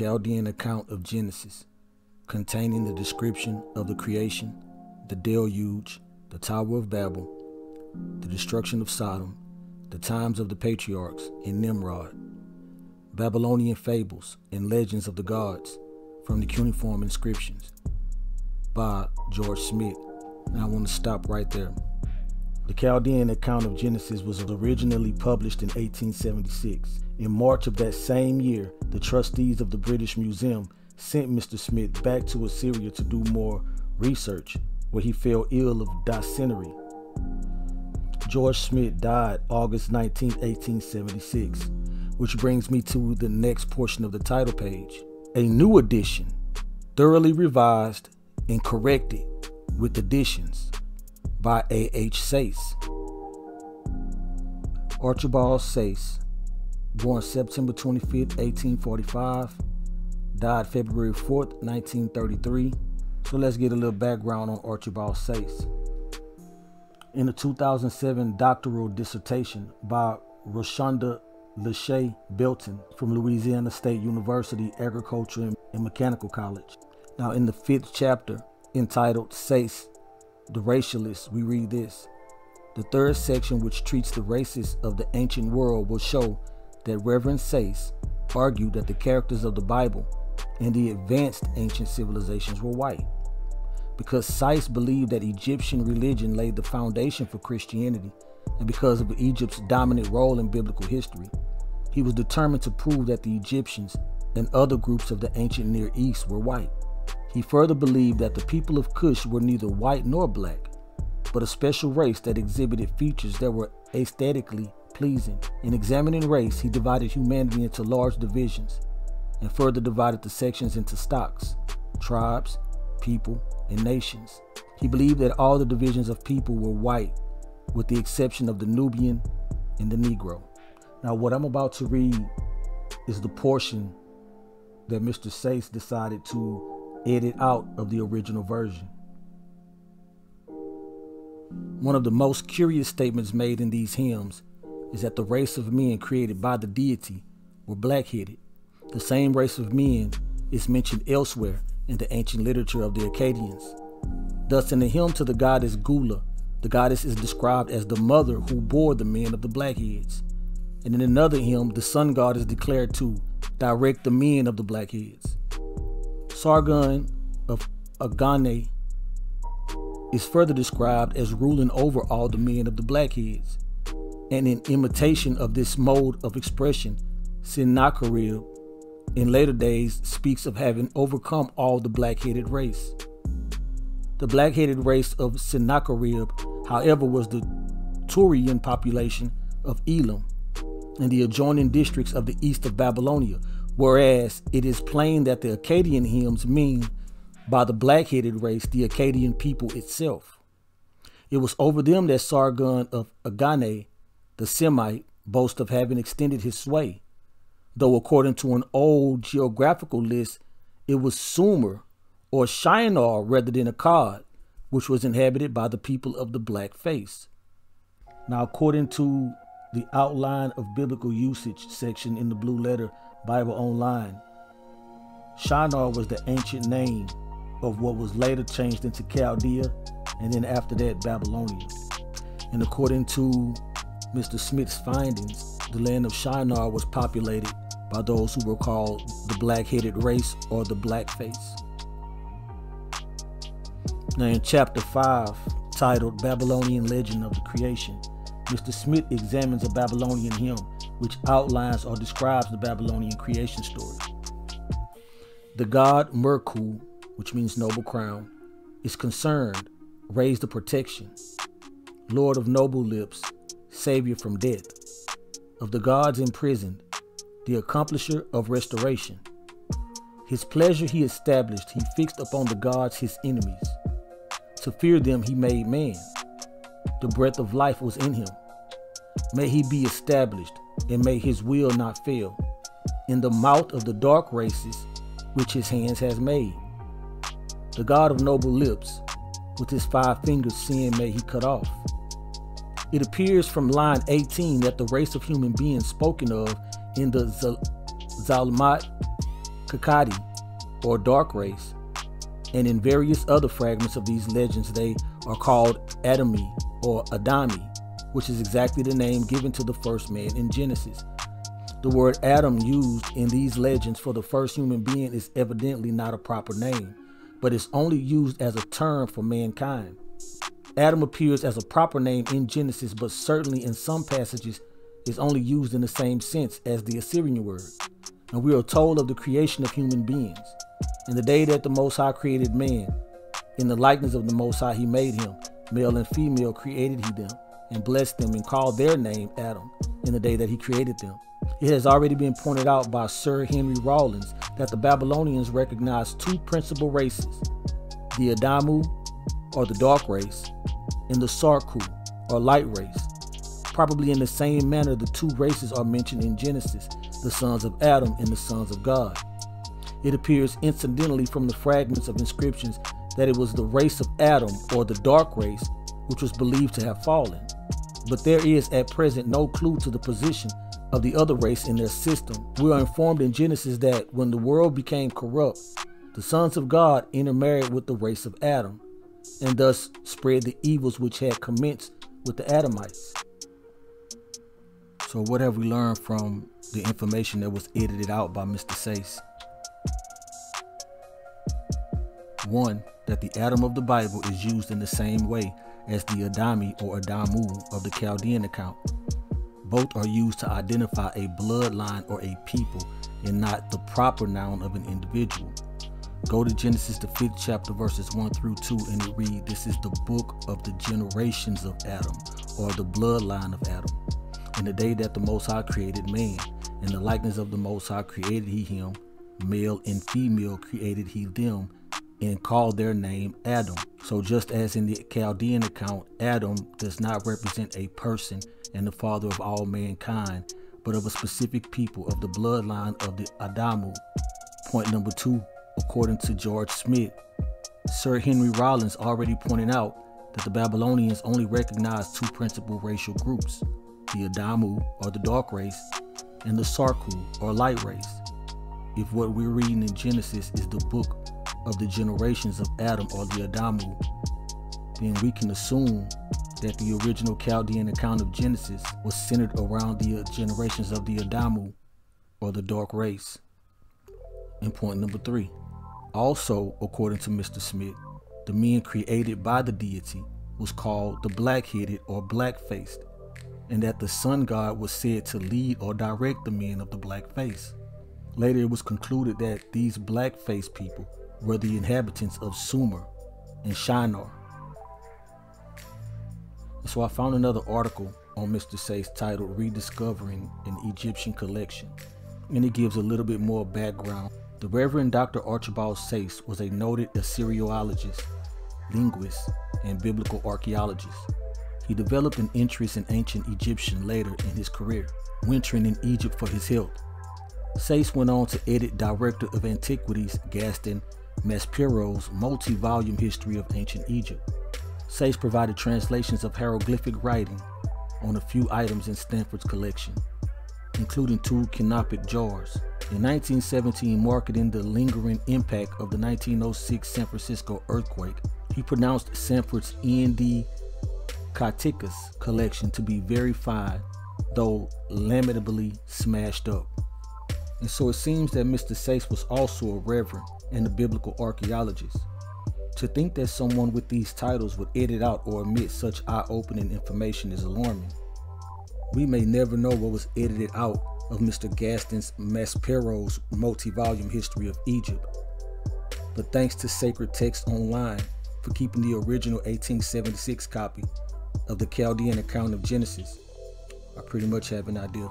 Chaldean Account of Genesis, containing the description of the creation, the deluge, the Tower of Babel, the destruction of Sodom, the times of the patriarchs and Nimrod, Babylonian fables and legends of the gods from the cuneiform inscriptions by George Smith. Now I want to stop right there. The Chaldean Account of Genesis was originally published in 1876. In March of that same year, the trustees of the British Museum sent Mr. Smith back to Assyria to do more research, where he fell ill of dysentery. George Smith died August 19, 1876, which brings me to the next portion of the title page. A new edition, thoroughly revised and corrected with additions, by A.H. Sayce. Archibald Sayce, born September 25, 1845, died February 4th, 1933. So let's get a little background on Archibald Sayce. In the 2007 doctoral dissertation by Rashonda Lachey Belton from Louisiana State University Agriculture and Mechanical College. Now in the 5th chapter, entitled Sayce, the Racialists, we read this. The third section, which treats the races of the ancient world, will show that Reverend Sayce argued that the characters of the Bible and the advanced ancient civilizations were white. Because Sayce believed that Egyptian religion laid the foundation for Christianity, and because of Egypt's dominant role in biblical history, he was determined to prove that the Egyptians and other groups of the ancient Near East were white. He further believed that the people of Cush were neither white nor black, but a special race that exhibited features that were aesthetically pleasing. In examining race, he divided humanity into large divisions and further divided the sections into stocks, tribes, people, and nations. He believed that all the divisions of people were white, with the exception of the Nubian and the Negro. Now, what I'm about to read is the portion that Mr. Sayce decided to edit out of the original version. One of the most curious statements made in these hymns is that the race of men created by the deity were black-headed. The same race of men is mentioned elsewhere in the ancient literature of the Akkadians. Thus, in the hymn to the goddess Gula, the goddess is described as the mother who bore the men of the blackheads. And in another hymn, the sun god is declared to direct the men of the blackheads. Sargon of Agane is further described as ruling over all the men of the blackheads. And in imitation of this mode of expression, Sennacherib in later days speaks of having overcome all the black-headed race. The black-headed race of Sennacherib, however, was the Turian population of Elam and the adjoining districts of the east of Babylonia, whereas it is plain that the Akkadian hymns mean by the black-headed race the Akkadian people itself. It was over them that Sargon of Agane, the Semite, boasts of having extended his sway, though according to an old geographical list, it was Sumer or Shinar rather than Akkad, which was inhabited by the people of the black face. Now, according to the Outline of Biblical Usage section in the Blue Letter Bible Online, Shinar was the ancient name of what was later changed into Chaldea, and then after that Babylonia. And according to Mr. Smith's findings, the land of Shinar was populated by those who were called the black-headed race or the blackface. Now in chapter 5, titled Babylonian Legend of the Creation, Mr. Smith examines a Babylonian hymn which outlines or describes the Babylonian creation story. The god Merku, which means noble crown, is concerned, raised to protection, Lord of noble lips, savior from death, of the gods imprisoned, the accomplisher of restoration. His pleasure he established, he fixed upon the gods his enemies. To fear them he made man. The breath of life was in him. May he be established, and may his will not fail, in the mouth of the dark races which his hands has made. The God of noble lips, with his 5 fingers sin may he cut off. It appears from line 18 that the race of human beings spoken of in the Zalmat Kakadi, or dark race, and in various other fragments of these legends they are called Adami or Adami, which is exactly the name given to the first man in Genesis. The word Adam used in these legends for the first human being is evidently not a proper name, but is only used as a term for mankind. Adam appears as a proper name in Genesis, but certainly in some passages is only used in the same sense as the Assyrian word. And we are told of the creation of human beings. In the day that the Most High created man, in the likeness of the Most High he made him, male and female created he them, and blessed them and called their name Adam in the day that he created them. It has already been pointed out by Sir Henry Rawlins that the Babylonians recognized two principal races, the Adamu, or the dark race, and the Sarku, or light race. Probably in the same manner the two races are mentioned in Genesis, the sons of Adam and the sons of God. It appears incidentally from the fragments of inscriptions that it was the race of Adam, or the dark race, which was believed to have fallen. But there is at present no clue to the position of the other race in their system. We are informed in Genesis that when the world became corrupt, the sons of God intermarried with the race of Adam, and thus spread the evils which had commenced with the Adamites. So what have we learned from the information that was edited out by Mr. Sayce? 1. That the Adam of the Bible is used in the same way as the Adami or Adamu of the Chaldean account. Both are used to identify a bloodline or a people and not the proper noun of an individual. Go to Genesis the 5th chapter verses 1 through 2 and it reads, "This is the book of the generations of Adam, or the bloodline of Adam. In the day that the Most High created man, in the likeness of the Most High created he him, male and female created he them, and called their name Adam." So just as in the Chaldean account, Adam does not represent a person and the father of all mankind, but of a specific people of the bloodline of the Adamu. Point number 2, according to George Smith, Sir Henry Rawlins already pointed out that the Babylonians only recognized two principal racial groups, the Adamu, or the dark race, and the Sarku, or light race. If what we're reading in Genesis is the book of the generations of Adam, or the Adamu, then we can assume that the original Chaldean account of Genesis was centered around the generations of the Adamu, or the dark race. And point number 3, also according to Mr. Smith, the men created by the deity was called the black-headed or black-faced, and that the sun god was said to lead or direct the men of the black face. Later it was concluded that these black-faced people were the inhabitants of Sumer and Shinar. And so I found another article on Mr. Sayce titled "Rediscovering an Egyptian Collection," and it gives a little bit more background. The Reverend Dr. Archibald Sayce was a noted Assyriologist, linguist, and biblical archaeologist. He developed an interest in ancient Egyptian later in his career, wintering in Egypt for his health. Sayce went on to edit Director of Antiquities Gaston Maspero's multi-volume history of ancient Egypt. Sayce provided translations of hieroglyphic writing on a few items in Stanford's collection, including 2 canopic jars. In 1917, marketing the lingering impact of the 1906 San Francisco earthquake, he pronounced Sanford's N.D. Katicus collection to be very fine, though lamentably smashed up. And so it seems that Mr. Sayce was also a reverend and a biblical archaeologist. To think that someone with these titles would edit out or omit such eye-opening information is alarming. We may never know what was edited out of Mr. Gaston Maspero's multi-volume history of Egypt, but thanks to Sacred Text Online for keeping the original 1876 copy of the Chaldean Account of Genesis, I pretty much have an idea.